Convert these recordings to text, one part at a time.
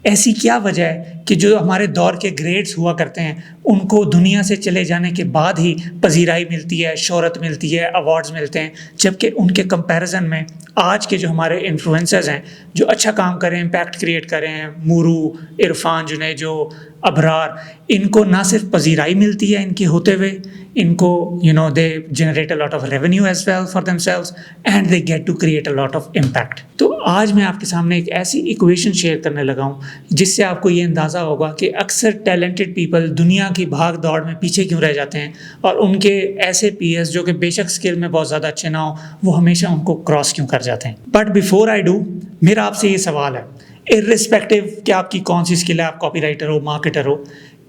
ऐसी क्या वजह है कि जो हमारे दौर के ग्रेट्स हुआ करते हैं उनको दुनिया से चले जाने के बाद ही पजीराई मिलती है, शोहरत मिलती है, अवार्ड्स मिलते हैं, जबकि उनके कंपैरिजन में आज के जो हमारे इन्फ्लुएंसर्स हैं जो अच्छा काम कर रहे हैं, इम्पैक्ट क्रिएट कर रहे हैं, मूरू, इरफान, जुनैजो, अबरार, इनको ना सिर्फ पजीराई मिलती है इनके होते हुए, इनको they generate a lot of revenue as well for themselves and they get to create a lot of impact. तो आज मैं आपके सामने एक ऐसी इक्वेशन शेयर करने लगा हूँ जिससे आपको ये अंदाज़ा होगा कि अक्सर टैलेंटेड पीपल दुनिया की भाग दौड़ में पीछे क्यों रह जाते हैं और उनके ऐसे पीएस जो कि बेशक स्किल में बहुत ज़्यादा अच्छे ना हो वो हमेशा उनको क्रॉस क्यों कर जाते हैं। बट बिफोर आई डू, मेरा आपसे ये सवाल है, इर्रिस्पेक्टिव कि आपकी कौन सी स्किल है, आप कॉपीराइटर हो, मार्केटर हो,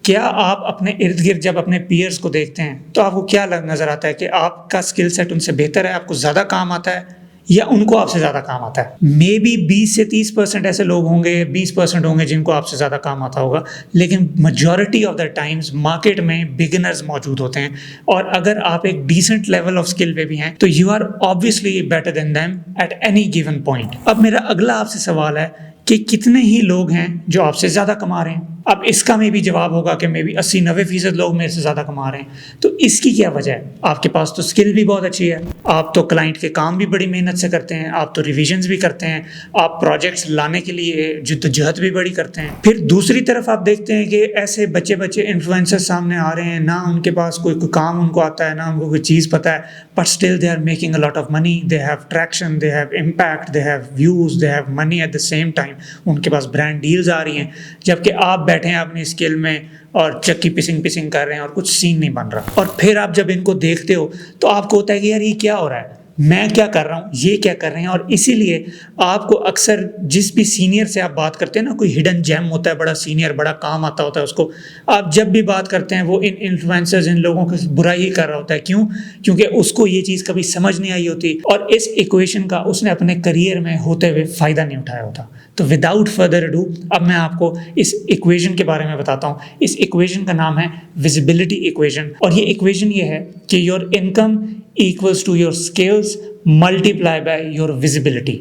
क्या आप अपने इर्द गिर्द जब अपने पीयर्स को देखते हैं तो आपको क्या नज़र आता है कि आपका स्किल सेट उनसे बेहतर है, आपको ज़्यादा काम आता है या उनको आपसे ज़्यादा काम आता है? मे बी 20 से 30% ऐसे लोग होंगे, 20% होंगे जिनको आपसे ज़्यादा काम आता होगा, लेकिन majority of the times market में बिगिनर्स मौजूद होते हैं और अगर आप एक डिसेंट लेवल ऑफ स्किल पे भी हैं तो you are obviously better than them at any given point. अब मेरा अगला आपसे सवाल है कि कितने ही लोग हैं जो आपसे ज़्यादा कमा रहे हैं? अब इसका में भी जवाब होगा कि मे बी 80-90% लोग मेरे से ज़्यादा कमा रहे हैं। तो इसकी क्या वजह है? आपके पास तो स्किल भी बहुत अच्छी है, आप तो क्लाइंट के काम भी बड़ी मेहनत से करते हैं, आप तो रिविजन्स भी करते हैं, आप प्रोजेक्ट्स लाने के लिए जिद्दोजहद भी बड़ी करते हैं। फिर दूसरी तरफ आप देखते हैं कि ऐसे बच्चे बच्चे इन्फ्लुएंसर सामने आ रहे हैं, ना उनके पास कोई काम उनको आता है, ना उनको कोई चीज़ पता है, but still they are making a lot of money, they have traction, they have impact, they have views, they have money at the same time, उनके पास ब्रांड डील्स आ रही हैं, जबकि आप बैठे हैं अपनी स्किल में और चक्की पिसिंग कर रहे हैं और कुछ सीन नहीं बन रहा। और फिर आप जब इनको देखते हो तो आपको होता है कि यार ये क्या हो रहा है, मैं क्या कर रहा हूँ, ये क्या कर रहे हैं। और इसीलिए आपको अक्सर जिस भी सीनियर से आप बात करते हैं ना, कोई हिडन जेम होता है, बड़ा सीनियर, बड़ा काम आता होता है उसको, आप जब भी बात करते हैं वो इन इन्फ्लुएंसर्स, इन लोगों की बुराई ही कर रहा होता है। क्यों? क्योंकि उसको ये चीज़ कभी समझ नहीं आई होती और इस इक्वेशन का उसने अपने करियर में होते हुए फ़ायदा नहीं उठाया होता। तो विदाउट फर्दर अडू अब मैं आपको इस इक्वेशन के बारे में बताता हूँ। इस इक्वेशन का नाम है विजिबिलिटी इक्वेशन और ये इक्वेशन ये है कि your income equals to your skills multiply by your visibility.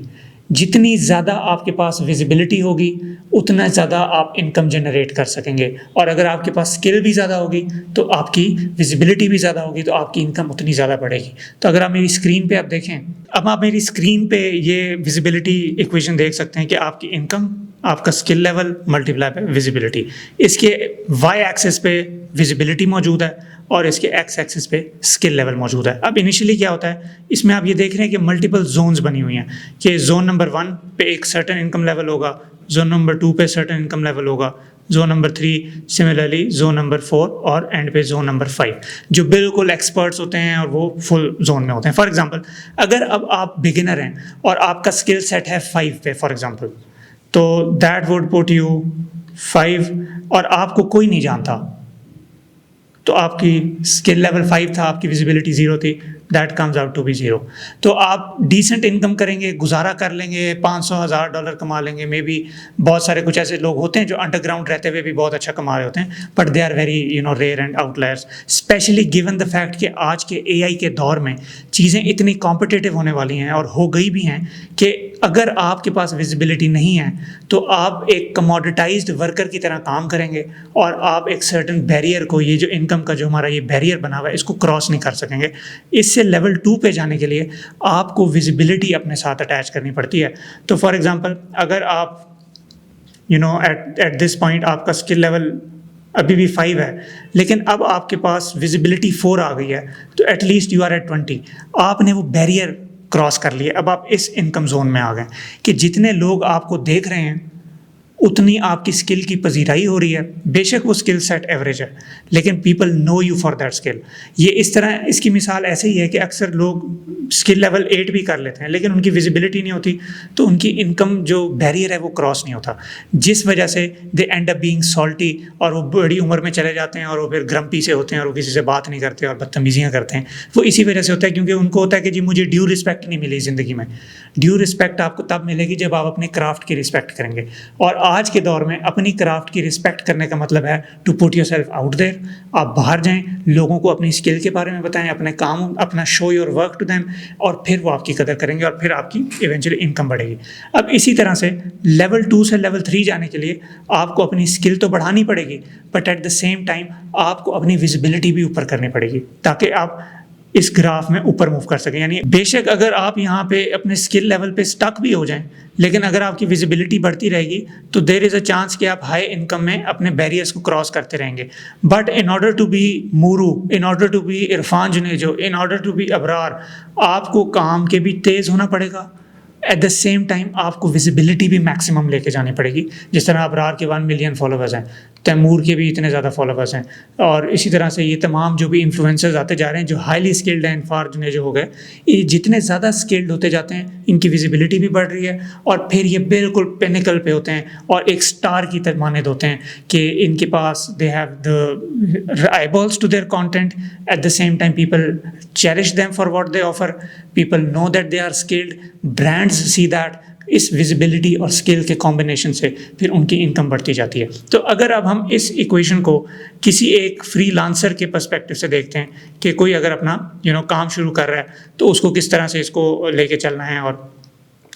जितनी ज़्यादा आपके पास विजिबिलिटी होगी उतना ज़्यादा आप इनकम जनरेट कर सकेंगे और अगर आपके पास स्किल भी ज़्यादा होगी तो आपकी विजिबिलिटी भी ज़्यादा होगी तो आपकी इनकम उतनी ज़्यादा बढ़ेगी। तो अगर आप मेरी स्क्रीन पे आप देखें, अब आप मेरी स्क्रीन पे ये विजिबिलिटी इक्वेशन देख सकते हैं कि आपकी इनकम, आपका skill level multiply by visibility. इसके वाई एक्सिस पे विजिबिलिटी मौजूद है और इसके एक्स एक्सिस पे स्किल लेवल मौजूद है। अब इनिशियली क्या होता है, इसमें आप ये देख रहे हैं कि मल्टीपल जोन्स बनी हुई हैं कि जोन नंबर 1 पे एक सर्टेन इनकम लेवल होगा, जोन नंबर 2 पे सर्टेन इनकम लेवल होगा, zone number 3 similarly, zone number 4 और एंड पे जोन नंबर 5 जो बिल्कुल एक्सपर्ट्स होते हैं और वो फुल जोन में होते हैं। फॉर एग्जांपल अगर अब आप बिगिनर हैं और आपका स्किल सेट है 5 पे फॉर एग्जांपल, तो दैट वुड पुट यू 5 और आपको कोई नहीं जानता तो आपकी स्किल लेवल 5 था, आपकी विजिबिलिटी 0 थी, that comes out to be 0। तो आप डिसेंट इनकम करेंगे, गुजारा कर लेंगे, $500,000 कमा लेंगे। मे बी बहुत सारे कुछ ऐसे लोग होते हैं जो अंडरग्राउंड रहते हुए भी बहुत अच्छा कमा रहे होते हैं, but they are very rare and outliers, especially given the fact कि आज के AI के दौर में चीज़ें इतनी कॉम्पिटिटिव होने वाली हैं और हो गई भी हैं कि अगर आपके पास विजिबिलिटी नहीं है तो आप एक कमोडिटाइज्ड वर्कर की तरह काम करेंगे और आप एक सर्टन बैरियर को, ये जो इनकम का जो हमारा ये बैरियर बना हुआ है, इसको क्रॉस नहीं कर सकेंगे। इससे लेवल 2 पे जाने के लिए आपको विजिबिलिटी अपने साथ अटैच करनी पड़ती है। तो फॉर एग्जांपल अगर आप एट दिस पॉइंट आपका स्किल लेवल अभी भी 5 है लेकिन अब आपके पास विजिबिलिटी 4 आ गई है तो एटलीस्ट यू आर एट 20, आपने वो बैरियर क्रॉस कर लिए। अब आप इस इनकम जोन में आ गए कि जितने लोग आपको देख रहे हैं उतनी आपकी स्किल की पजीराई हो रही है। बेशक वो स्किल सेट एवरेज है लेकिन people know you for that skill. ये इस तरह, इसकी मिसाल ऐसे ही है कि अक्सर लोग स्किल लेवल 8 भी कर लेते हैं लेकिन उनकी विजिबिलिटी नहीं होती तो उनकी इनकम जो बैरियर है वो क्रॉस नहीं होता, जिस वजह से दे एंड अप बीइंग सॉल्टी और वो बड़ी उम्र में चले जाते हैं और वो फिर ग्रम्पी से होते हैं और वो किसी से बात नहीं करते और बदतमीजियाँ करते हैं। वो इसी वजह से होता है क्योंकि उनको होता है कि जी मुझे ड्यू रिस्पेक्ट नहीं मिली ज़िंदगी में। ड्यू रिस्पेक्ट आपको तब मिलेगी जब आप अपने क्राफ्ट की रिस्पेक्ट करेंगे। और आज के दौर में अपनी क्राफ्ट की रिस्पेक्ट करने का मतलब है to put yourself out there. आप बाहर जाएँ, लोगों को अपनी स्किल के बारे में बताएँ, अपने काम, अपना show your work to them, और फिर वो आपकी कदर करेंगे और फिर आपकी इवेंचुअली इनकम बढ़ेगी। अब इसी तरह से लेवल 2 से लेवल 3 जाने के लिए आपको अपनी स्किल तो बढ़ानी पड़ेगी, but at the same time आपको अपनी विजिबिलिटी भी ऊपर करनी पड़ेगी ताकि आप इस ग्राफ में ऊपर मूव कर सकें। यानी बेशक अगर आप यहाँ पे अपने स्किल लेवल पे स्टक भी हो जाएं, लेकिन अगर आपकी विजिबिलिटी बढ़ती रहेगी तो देयर इज़ अ चांस कि आप हाई इनकम में अपने बैरियर्स को क्रॉस करते रहेंगे। But in order to be Mooroo, in order to be Irfan Junejo, in order to be Abrar, आपको काम के भी तेज़ होना पड़ेगा। एट द सेम टाइम आपको विजिबिलिटी भी मैक्सिमम लेके जानी पड़ेगी। जिस तरह अबरार के 1 मिलियन फॉलोवर्स हैं, तैमूर के भी इतने ज़्यादा फॉलोवर्स हैं, और इसी तरह से ये तमाम जो भी इन्फ्लुएंसर्स आते जा रहे हैं जो हाईली स्किल्ड हैं, इरफान जुनेजो हो गए, ये जितने ज़्यादा स्किल्ड होते जाते हैं इनकी विजिबिलिटी भी बढ़ रही है और फिर ये बिल्कुल पिनिकल पे होते हैं और एक स्टार की तरह मानद होते हैं कि इनके पास they have the eyeballs to their content. At the same time, people cherish them for what they offer. People know that they are skilled. Brands see that. इस विजिबिलिटी और स्किल के कॉम्बिनेशन से फिर उनकी इनकम बढ़ती जाती है। तो अगर अब हम इस इक्वेशन को किसी एक फ्रीलांसर के पर्सपेक्टिव से देखते हैं कि कोई अगर अपना काम शुरू कर रहा है तो उसको किस तरह से इसको लेके चलना है और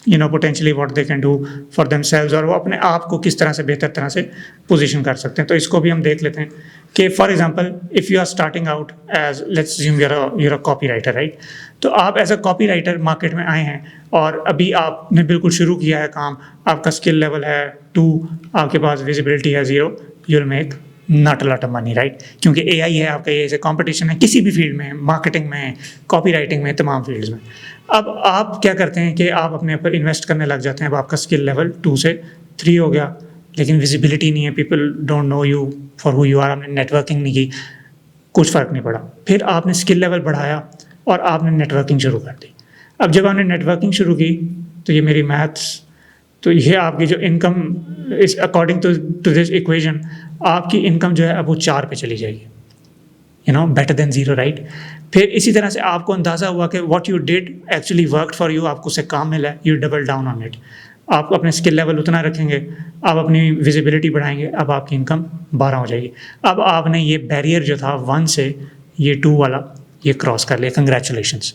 potentially what they can do for themselves, और वो अपने आप को किस तरह से बेहतर तरह से पोजीशन कर सकते हैं। तो इसको भी हम देख लेते हैं कि for example if you are starting out as, let's assume you're a copywriter, right. तो आप एज अ कॉपीराइटर मार्केट में आए हैं और अभी आपने बिल्कुल शुरू किया है काम, आपका स्किल लेवल है 2, आपके पास विजिबिलिटी है 0, you will make not a lot of money, right. क्योंकि AI है आपका, ये कंपटीशन है किसी भी फील्ड में, मार्केटिंग में, कॉपी राइटिंग में, तमाम फील्ड्स में। अब आप क्या करते हैं कि आप अपने ऊपर इन्वेस्ट करने लग जाते हैं। अब आपका स्किल लेवल 2 से 3 हो गया, लेकिन विजिबिलिटी नहीं है, people don't know you for who you are, आपने नेटवर्किंग नहीं की, कुछ फ़र्क नहीं पड़ा। फिर आपने स्किल लेवल बढ़ाया और आपने नेटवर्किंग शुरू कर दी। अब जब आपने नेटवर्किंग शुरू की तो ये मेरी मैथ्स, तो ये आपकी जो इनकम इस अकॉर्डिंग टू दिस इक्वेशन, आपकी इनकम जो है अब वो 4 पे चली जाएगी, बेटर देन 0, राइट। फिर इसी तरह से आपको अंदाज़ा हुआ कि what you did actually worked for you, आपको उससे काम मिला है, U double down on it. आप अपने स्किल लेवल उतना रखेंगे, आप अपनी विजिबिलिटी बढ़ाएंगे, अब आपकी इनकम 12 हो जाएगी। अब आपने ये बैरियर जो था 1 से ये 2 वाला ये क्रॉस कर लिया, कंग्रेचुलेशंस।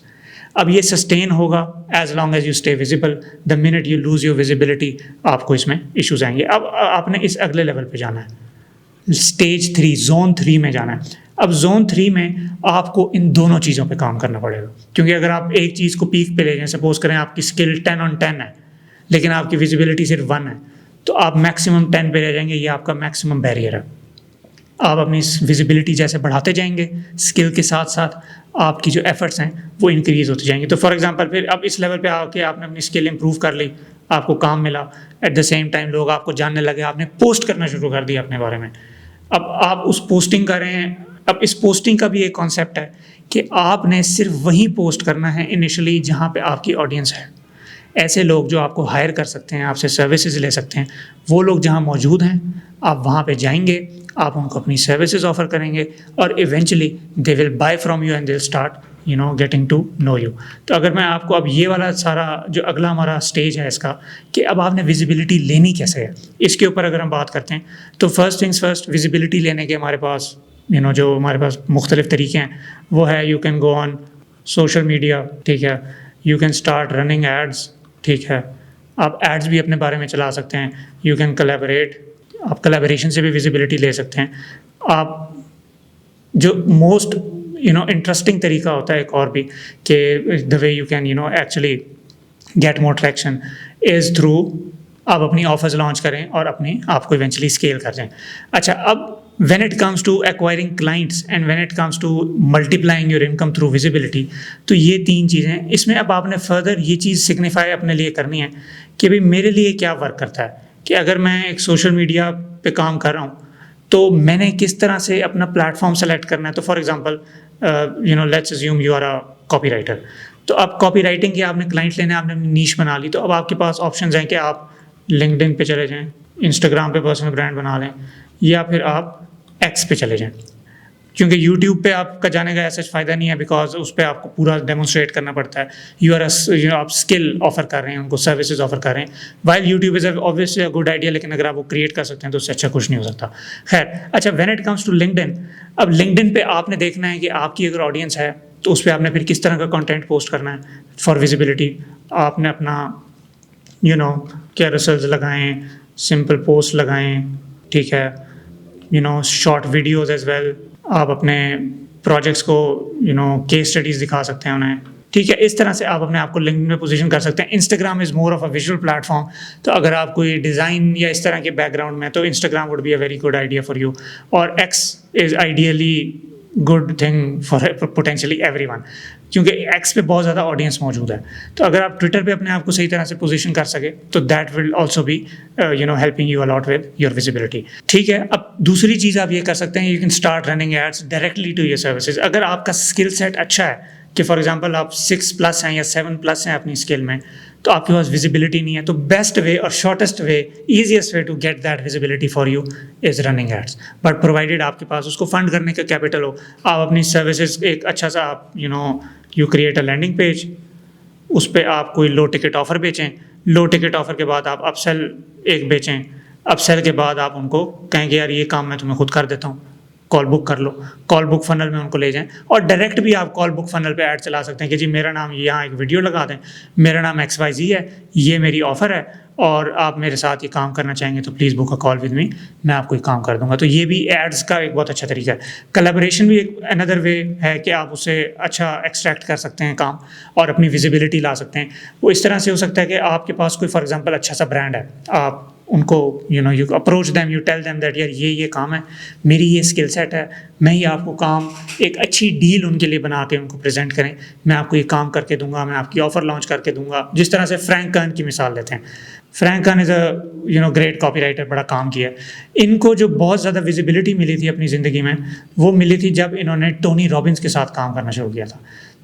अब ये सस्टेन होगा as long as you stay visible. The minute you lose your visibility आपको इसमें इश्यूज आएंगे। अब आपने इस अगले लेवल पे जाना है, स्टेज 3, जोन 3 में जाना है। अब जोन 3 में आपको इन दोनों चीज़ों पे काम करना पड़ेगा, क्योंकि अगर आप एक चीज़ को पीक पे ले जाएं, सपोज करें आपकी स्किल 10 on 10 है लेकिन आपकी विजिबिलिटी सिर्फ 1 है, तो आप मैक्सिमम 10 पे ले जाएंगे, ये आपका मैक्सिमम बैरियर है। आप अपनी विजिबिलिटी जैसे बढ़ाते जाएंगे, स्किल के साथ साथ आपकी जो एफर्ट्स हैं वो इंक्रीज़ होती जाएंगी। तो फॉर एग्जांपल फिर अब इस लेवल पे आके आपने अपनी स्किल इंप्रूव कर ली, आपको काम मिला, एट द सेम टाइम लोग आपको जानने लगे, आपने पोस्ट करना शुरू कर दिया अपने बारे में। अब आप उस पोस्टिंग कर रहे हैं। अब इस पोस्टिंग का भी एक कॉन्सेप्ट है कि आपने सिर्फ वहीं पोस्ट करना है इनिशियली जहाँ पे आपकी ऑडियंस है। ऐसे लोग जो आपको हायर कर सकते हैं, आपसे सर्विसेज ले सकते हैं, वो लोग जहाँ मौजूद हैं आप वहाँ पे जाएंगे, आप उनको अपनी सर्विसेज ऑफर करेंगे और eventually they will buy from you and they will start getting to know you. तो अगर मैं आपको अब ये वाला सारा जो अगला हमारा स्टेज है इसका, कि अब आपने विजिबिलिटी लेनी कैसे है, इसके ऊपर अगर हम बात करते हैं तो फर्स्ट थिंग्स फर्स्ट, विजिबिलिटी लेने के हमारे पास जो हमारे पास मुख्तलिफ तरीके हैं वो है, you can go on social media, ठीक है, you can start running ads, ठीक है, आप एड्स भी अपने बारे में चला सकते हैं, यू कैन कोलैबोरेट, आप कोलैबोरेशन से भी विजिबिलिटी ले सकते हैं। आप जो मोस्ट इंटरेस्टिंग तरीका होता है एक और भी कि the way you can actually get more traction is through आप अपनी ऑफर्स लॉन्च करें और अपने आप को इवेंचुअली स्केल कर जाएं। अच्छा, अब when it comes to acquiring clients and when it comes to multiplying your income through visibility, तो ये 3 चीज़ें, इसमें अब आपने फर्दर ये चीज़ सिग्निफाई अपने लिए करनी है कि भाई मेरे लिए क्या वर्क करता है। कि अगर मैं एक सोशल मीडिया पे काम कर रहा हूँ तो मैंने किस तरह से अपना प्लेटफॉर्म सेलेक्ट करना है। तो for example let's assume you are a copywriter, तो अब कॉपी राइटिंग के आपने क्लाइंट लेने, आपने अपनी नीश बना ली, तो अब आपके पास ऑप्शंस हैं कि आप लिंक्डइन पे चले जाएँ, इंस्टाग्राम पे पर्सनल ब्रांड बना लें, या फिर आप एक्स पे चले जाएं। क्योंकि यूट्यूब पे आपका जाने का ऐसा फ़ायदा नहीं है, बिकॉज उस पे आपको पूरा डेमोन्स्ट्रेट करना पड़ता है। आप स्किल ऑफर कर रहे हैं उनको, सर्विसेज ऑफर कर रहे हैं। While YouTube is obviously a good idea, लेकिन अगर आप वो क्रिएट कर सकते हैं तो उससे अच्छा कुछ नहीं हो सकता। खैर, अच्छा, when it comes to LinkedIn, अब लिंक्डइन पे आपने देखना है कि आपकी अगर ऑडियंस है तो उस पर आपने फिर किस तरह का कंटेंट पोस्ट करना है फॉर विजिबिलिटी। आपने अपना कैरोसेल्स लगाएं, सिंपल पोस्ट लगाएं, ठीक है, शॉर्ट वीडियोस एज वेल। आप अपने प्रोजेक्ट्स को केस स्टडीज़ दिखा सकते हैं उन्हें, ठीक है। इस तरह से आप अपने आप को लिंक्डइन में पोजीशन कर सकते हैं। Instagram is more of a visual platform, तो अगर आप कोई डिज़ाइन या इस तरह के बैकग्राउंड में, तो Instagram would be a very good idea for you. और X is ideally good thing for potentially everyone, क्योंकि एक्स पे बहुत ज़्यादा ऑडियंस मौजूद है। तो अगर आप ट्विटर पे अपने आप को सही तरह से पोजीशन कर सके तो that will also be helping you a lot with your visibility, ठीक है। अब दूसरी चीज़ आप ये कर सकते हैं, you can start running ads directly to your services. अगर आपका स्किल सेट अच्छा है कि फॉर एग्जांपल आप 6+ हैं या 7+ हैं अपनी स्किल में, तो आपके पास विजिबिलिटी नहीं है, तो बेस्ट वे और shortest way, easiest way to get that visibility for you is running ads. But provided आपके पास उसको फंड करने का कैपिटल हो, आप अपनी सर्विसेज एक अच्छा सा आप you create a landing page, उस पर आप कोई लो टिकट ऑफर बेचें, लो टिकट ऑफर के बाद आप अपसेल एक बेचें, अपसेल के बाद आप उनको कहेंगे यार ये काम मैं तुम्हें खुद कर देता हूँ, कॉल बुक कर लो, कॉल बुक फनल में उनको ले जाएं। और डायरेक्ट भी आप कॉल बुक फनल पे ऐड चला सकते हैं कि जी मेरा नाम, यहाँ एक वीडियो लगा दें, मेरा नाम XYZ है, ये मेरी ऑफ़र है और आप मेरे साथ ये काम करना चाहेंगे तो please book a call with me, मैं आपको ये काम कर दूंगा। तो ये भी एड्स का एक बहुत अच्छा तरीका है। कोलैबोरेशन भी एक अनदर वे है कि आप उससे अच्छा एक्सट्रैक्ट कर सकते हैं काम और अपनी विजिबिलिटी ला सकते हैं। वो इस तरह से हो सकता है कि आपके पास कोई फॉर एग्जांपल अच्छा सा ब्रांड है, आप उनको you approach them, you tell them that यार ये काम है, मेरी ये स्किल सेट है, मैं ही आपको काम, एक अच्छी डील उनके लिए बना के उनको प्रेजेंट करें, मैं आपको ये काम करके दूंगा, मैं आपकी ऑफ़र लॉन्च करके दूंगा। जिस तरह से फ्रैंक कर्न की मिसाल लेते हैं, फ्रैंक कर्न इज़ अ ग्रेट कॉपीराइटर, बड़ा काम किया। इनको जो बहुत ज़्यादा विजिबिलिटी मिली थी अपनी ज़िंदगी में, वो मिली थी जब इन्होंने टोनी रॉबिन्स के साथ काम करना शुरू किया था।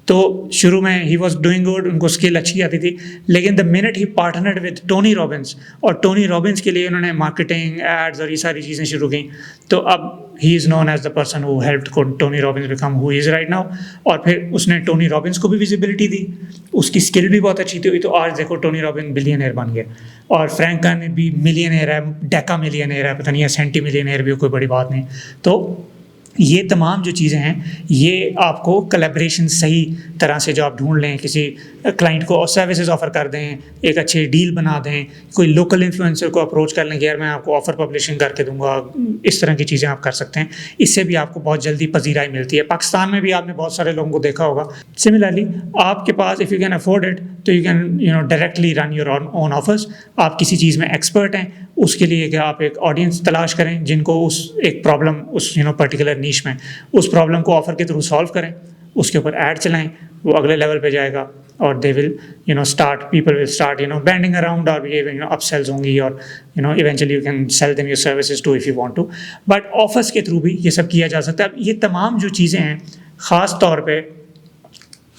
तो शुरू में ही वॉज डूइंग गुड, उनको स्किल अच्छी आती थी, लेकिन the minute he partnered with Tony Robbins, और टोनी रॉबिन्स के लिए उन्होंने मार्केटिंग, एड्स और ये सारी चीज़ें शुरू की, तो अब he is known as the person who helped Tony Robbins become who is right now. और फिर उसने टोनी रॉबिन्स को भी विजिबिलिटी दी, उसकी स्किल भी बहुत अच्छी थी, तो आज देखो टोनी रॉबिन्स बिलियनर बन गया। और फ्रैंक कर्न भी मिलियनर है, डेका मिलियनर है, पता नहीं है सेंटी मिलियनर भी कोई बड़ी बात नहीं। तो ये तमाम जो चीज़ें हैं, ये आपको कोलैबोरेशन सही तरह से जो आप ढूंढ लें, किसी क्लाइंट को सर्विसेज ऑफ़र कर दें, एक अच्छी डील बना दें, कोई लोकल इन्फ्लुएंसर को अप्रोच कर लें कि यार मैं आपको ऑफ़र पब्लिशिंग करके दूंगा, इस तरह की चीज़ें आप कर सकते हैं। इससे भी आपको बहुत जल्दी पजीराई मिलती है। पाकिस्तान में भी आपने बहुत सारे लोगों को देखा होगा। सिमिलरली आपके पास if you can afford it तो you can directly run your own offers. आप किसी चीज़ में एक्सपर्ट हैं, उसके लिए कि आप एक ऑडियंस तलाश करें जिनको उस एक प्रॉब्लम, उस पर्टिकुलर नीश में उस प्रॉब्लम को ऑफ़र के थ्रू सॉल्व करें, उसके ऊपर ऐड चलाएं, वो अगले लेवल पे जाएगा और they will start, people will start banding around, और ये अपसेल्स होंगी और eventually you can sell them your services to if you want to. But offers के थ्रू भी ये सब किया जा सकता है। अब ये तमाम जो चीज़ें हैं, ख़ास तौर पे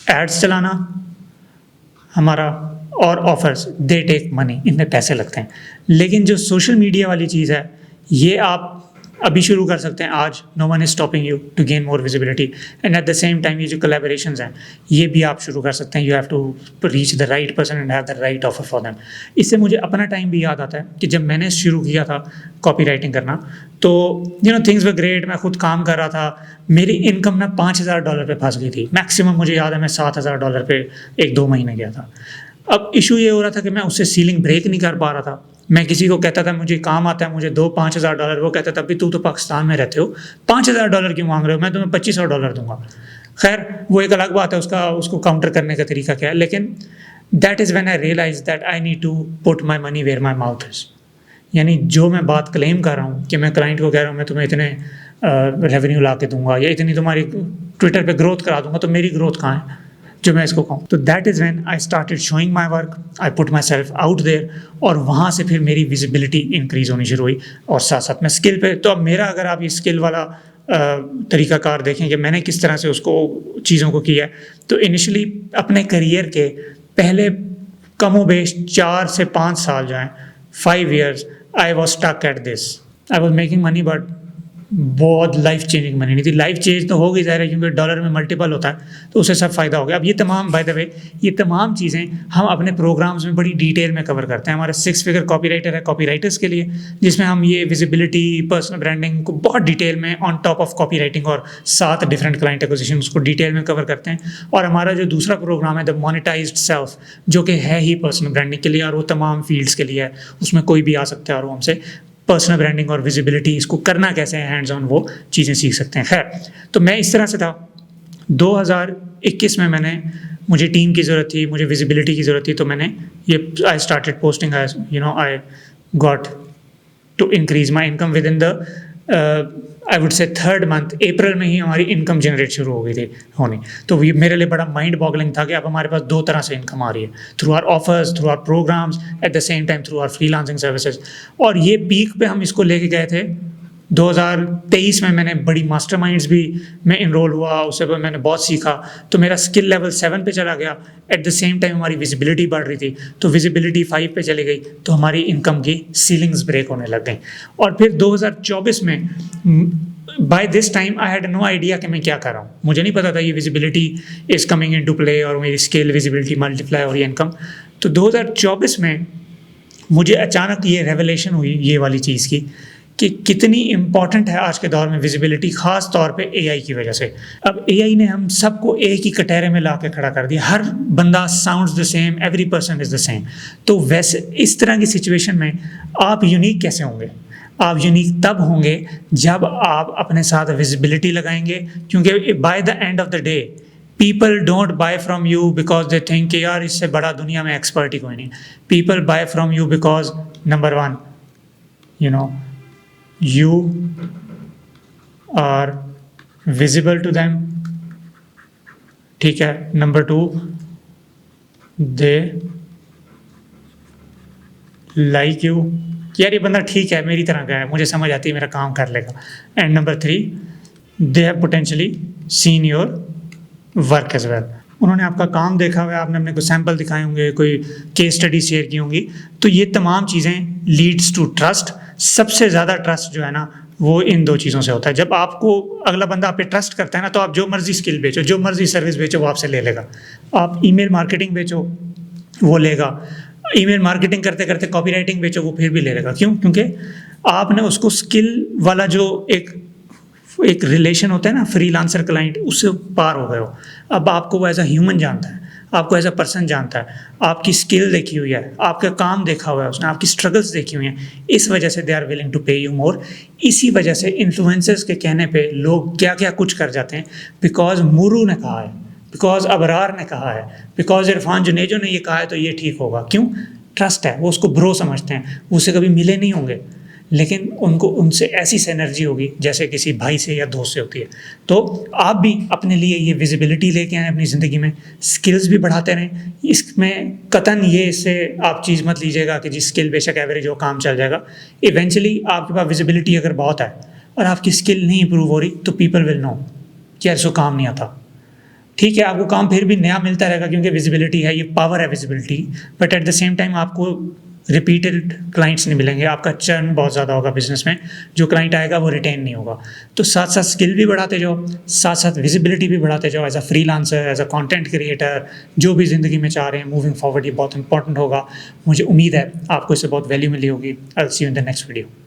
एड्स चलाना हमारा और ऑफर्स, दे टेक मनी, इनमें पैसे लगते हैं। लेकिन जो सोशल मीडिया वाली चीज़ है, ये आप अभी शुरू कर सकते हैं आज। No one is stopping you to gain more visibility, and at the same time ये जो कोलैबोरेशंस हैं, ये भी आप शुरू कर सकते हैं। You have to reach the right person and have the right offer for them. इससे मुझे अपना टाइम भी याद आता है कि जब मैंने शुरू किया था कॉपी राइटिंग करना, तो थिंग्स वर ग्रेट, मैं खुद काम कर रहा था, मेरी इनकम ना $5,000 पे फंस गई थी मैक्सिमम। मुझे याद है मैं $7,000 पे 1-2 महीने गया था। अब इशू ये हो रहा था कि मैं उससे सीलिंग ब्रेक नहीं कर पा रहा था। मैं किसी को कहता था मुझे काम आता है, मुझे दो $5,000, वो कहता था अभी तू तो पाकिस्तान में रहते हो, $5,000 क्यों मांग रहे हो, मैं तुम्हें $2,500 दूंगा। खैर वो एक अलग बात है, उसको काउंटर करने का तरीका क्या है। लेकिन that is when I realise that I need to put my money where my mouth is. यानी जो मैं बात क्लेम कर रहा हूँ कि मैं क्लाइंट को कह रहा हूँ मैं तुम्हें इतने रेवेन्यू ला के दूंगा या इतनी तुम्हारी ट्विटर पे ग्रोथ करा दूंगा, तो मेरी ग्रोथ कहाँ है जो मैं इसको कहूँ। तो that is when I started showing my work, I put myself out there, और वहाँ से फिर मेरी विजिबिलिटी इंक्रीज़ होनी शुरू हुई। और साथ साथ मैं स्किल पे, तो अब मेरा अगर आप ये स्किल वाला तरीक़ाकार देखें कि मैंने किस तरह से उसको चीज़ों को किया, तो इनिशियली अपने करियर के पहले कमोबेश 4 से 5 साल जो हैं, 5 years, I was stuck at this. I was making money but बहुत लाइफ चेंजिंग मनी नहीं थी। लाइफ चेंज तो हो गई ज़ाहिर है, क्योंकि डॉलर में मल्टीपल होता है तो उससे सब फ़ायदा हो गया। अब ये तमाम, बाय द वे, ये तमाम चीज़ें हम अपने प्रोग्राम्स में बड़ी डिटेल में कवर करते हैं। हमारा 6 फिगर कॉपीराइटर है कॉपीराइटर्स के लिए, जिसमें हम ये विजिबिलिटी, पर्सनल ब्रांडिंग को बहुत डिटेल में on top of copy writing और 7 डिफरेंट क्लाइंट एक्विजिशन उसको डिटेल में कवर करते हैं। और हमारा जो दूसरा प्रोग्राम है द मोनेटाइज्ड सेल्फ, जो कि है ही पर्सनल ब्रांडिंग के लिए और वो तमाम फील्ड्स के लिए है, उसमें कोई भी आ सकता है और वो हमसे पर्सनल ब्रांडिंग और विजिबिलिटी, इसको करना कैसे है हैंड्स ऑन, वो चीज़ें सीख सकते हैं। खैर, तो मैं इस तरह से था। 2021 में मुझे टीम की ज़रूरत थी, मुझे विजिबिलिटी की ज़रूरत थी, तो मैंने ये I started posting, I got to increase my income within the I would say 3rd month, अप्रैल में ही हमारी इनकम जनरेट शुरू हो गई थी होनी। तो ये मेरे लिए बड़ा माइंड बॉगलिंग था कि अब हमारे पास 2 तरह से इनकम आ रही है, through our offers, through our programmes, at the same time through our freelancing services. और ये पीक पे हम इसको लेके गए थे 2023 में। मैंने बड़ी मास्टरमाइंड्स भी में इनरोल हुआ, उससे मैंने बहुत सीखा, तो मेरा स्किल लेवल 7 पे चला गया। एट द सेम टाइम हमारी विजिबिलिटी बढ़ रही थी, तो विजिबिलिटी 5 पे चली गई, तो हमारी इनकम की सीलिंग्स ब्रेक होने लग गई। और फिर 2024 में by this time I had no idea कि मैं क्या कर रहा हूँ। मुझे नहीं पता था ये visibility is coming into play और मेरी स्किल, विजिबिलिटी, मल्टीप्लाई और ये इनकम। तो 2024 में मुझे अचानक ये रेवलेशन हुई ये वाली चीज़ की कि कितनी इम्पॉर्टेंट है आज के दौर में विजिबिलिटी, ख़ास तौर पे एआई की वजह से। अब एआई ने हम सबको एक ही कटहरे में ला के खड़ा कर दिया, हर बंदा sounds the same, every person is the same. तो वैसे इस तरह की सिचुएशन में आप यूनिक कैसे होंगे? आप यूनिक तब होंगे जब आप अपने साथ विजिबिलिटी लगाएंगे, क्योंकि by the end of the day people don't buy from you because they think कि यार इससे बड़ा दुनिया में एक्सपर्ट ही कोई नहीं। People buy from you because number 1, you are visible to them, ठीक है। नंबर 2, they like you, यार ये बंदा ठीक है, मेरी तरह का है, मुझे समझ आती है, मेरा काम कर लेगा। And number 3, they have potentially seen your work as well, उन्होंने आपका काम देखा हुआ है, आपने अपने कोई सैंपल दिखाए होंगे, कोई केस स्टडी शेयर की होंगी। तो ये तमाम चीज़ें लीड्स टू ट्रस्ट। सबसे ज़्यादा ट्रस्ट जो है ना वो इन 2 चीज़ों से होता है। जब आपको अगला बंदा आप पे ट्रस्ट करता है ना, तो आप जो मर्जी स्किल बेचो, जो मर्जी सर्विस बेचो, वो आपसे ले लेगा। आप ईमेल मार्केटिंग बेचो, वो लेगा। ईमेल मार्केटिंग करते करते कॉपी राइटिंग बेचो, वो फिर भी ले लेगा। क्यों? क्योंकि आपने उसको स्किल वाला जो एक रिलेशन होता है ना फ्रीलांसर क्लाइंट, उससे पार हो गए हो। अब आपको वो एज अ ह्यूमन जानता है, आपको एज अ पर्सन जानता है, आपकी स्किल देखी हुई है, आपका काम देखा हुआ है उसने, आपकी स्ट्रगल्स देखी हुई हैं। इस वजह से दे आर विलिंग टू पे यू मोर। इसी वजह से इन्फ्लुएंसर्स के कहने पे लोग क्या क्या कुछ कर जाते हैं, बिकॉज मुरू ने कहा है, बिकॉज अबरार ने कहा है, बिकॉज इरफान जुनेजो ने ये कहा है तो ये ठीक होगा। क्यों? ट्रस्ट है, वो उसको ब्रो समझते हैं। वो उससे कभी मिले नहीं होंगे, लेकिन उनको उनसे ऐसी एनर्जी होगी जैसे किसी भाई से या दोस्त से होती है। तो आप भी अपने लिए ये विजिबिलिटी लेके आएँ अपनी ज़िंदगी में, स्किल्स भी बढ़ाते रहें। इसमें कतन ये इससे आप चीज़ मत लीजिएगा कि जी स्किल बेशक एवरेज हो, काम चल जाएगा। इवेंचुअली आपके पास विजिबिलिटी अगर बहुत है और आपकी स्किल नहीं इंप्रूव हो रही, तो पीपल विल नो कि यार इसको काम नहीं आता। ठीक है, आपको काम फिर भी नया मिलता रहेगा क्योंकि विजिबिलिटी है, ये पावर है visibility. But at the same time आपको रिपीटेड क्लाइंट्स नहीं मिलेंगे, आपका चर्न बहुत ज़्यादा होगा बिजनेस में, जो क्लाइंट आएगा वो रिटेन नहीं होगा। तो साथ साथ स्किल भी बढ़ाते जाओ, साथ साथ विजिबिलिटी भी बढ़ाते जाओ। As a freelancer, as a content creator, जो भी ज़िंदगी में चाह रहे हैं मूविंग फॉरवर्ड, ये बहुत इंपॉर्टेंट होगा। मुझे उम्मीद है आपको इससे बहुत वैल्यू मिली होगी। I will see you in the next video.